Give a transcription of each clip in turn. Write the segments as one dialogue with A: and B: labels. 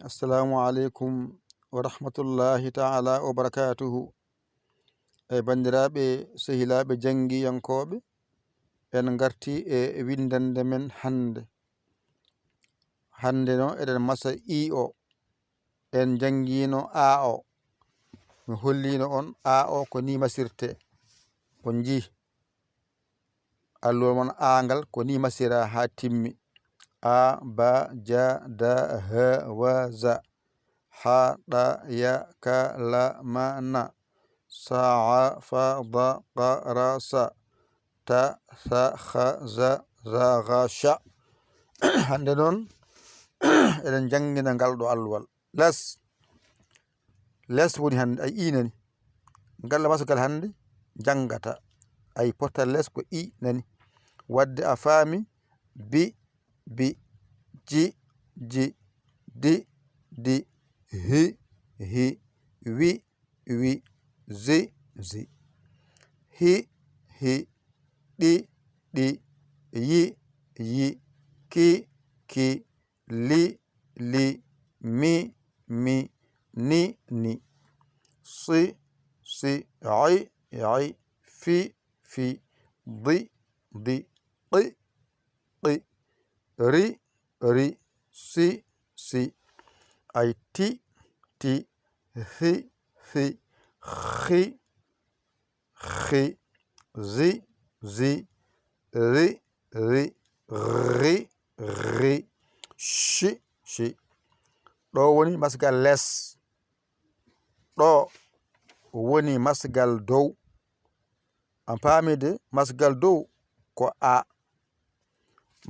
A: Assalamu alaikum wa rahmatullahi ta'ala wa barakatuhu. Bandiraɓe sehilaɓe jangiyankoɓe, en garti e windande men hande no eɗen masa o en jangino a o mi hollino on a o ko ni masirte on ji allol mon angal ko ni masira ha timmi a ba ja da ha wa za ha da ya ka la ma na sa a fa da qa ra sa ta sa kha za ga sha hande noon eɗen jangina ngal ɗo alluwal les woni hande ay i nani ngalla masagal hande jangata ay portal les ko i nani wadde a faami bi ji di hi wi zi hi ɗi yi ki li mi ni si ai fi di qi ri si ay ti hi zi ri shi ɗo woni masgal les ɗo woni masgal dow an paamide masgal dow ko a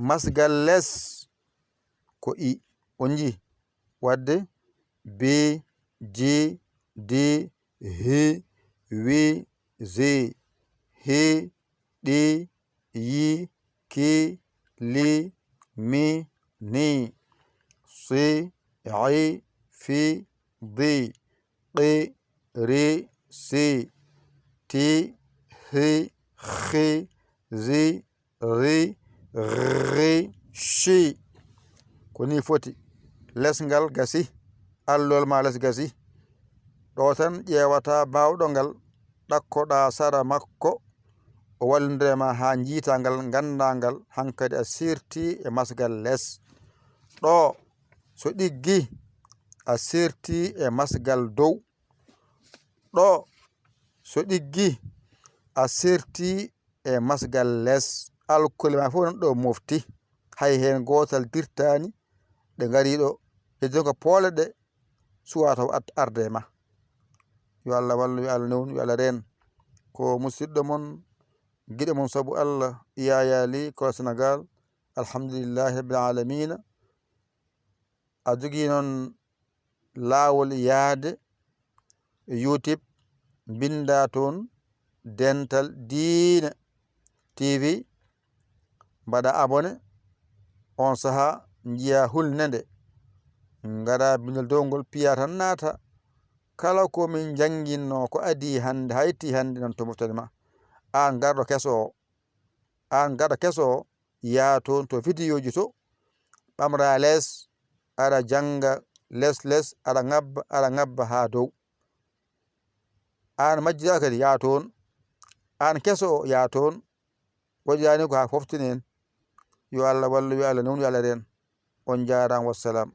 A: masgal les ko i on ji wadde be ji di hi wi zi hi ɗi yi ki li mi ni si ai fi di qi ri si ti hi zi ri shi ko ni foti lesngal gasi allol ma les gasi ɗo tan ƴewata bawɗo ngal ɗakkoɗa sara makko o wallindirema ha jiita ngal ganda ngal hankadi a sirti e masgal les ɗo so ɗiggi a sirti e masgal dow ɗo so ɗiggi a sirti e masgal les alkule ma fof nan ɗo mofti hay hen gotal dirtani ɗe gari ɗo e jonka poole ɗe suwa taw arde ma yo Allah wallu yo Allah newnu yo Allah reen ko musidɗo mon giɗo mon sabu Allah Yaya li ko Sénégal alhamdulillahi rabbil alamina a jogui noon lawol yaade YouTube binda toon dental diina TV mbaɗa abonné on saaha jiya hulnede gaɗa bindol dowgol piya tan naata kala komin janginno ko adi hande hayti hande non to moftani ma an garɗo keso o ya toon to vidéo ji to ɓamra les aɗa janga les aɗa ngabba ha dow an majjira kadi ya toon an keso o ya toon waɗirani ko ha foftinen yo Allah wallu yo Allah newnu yo Allah reen on jaram wassalam.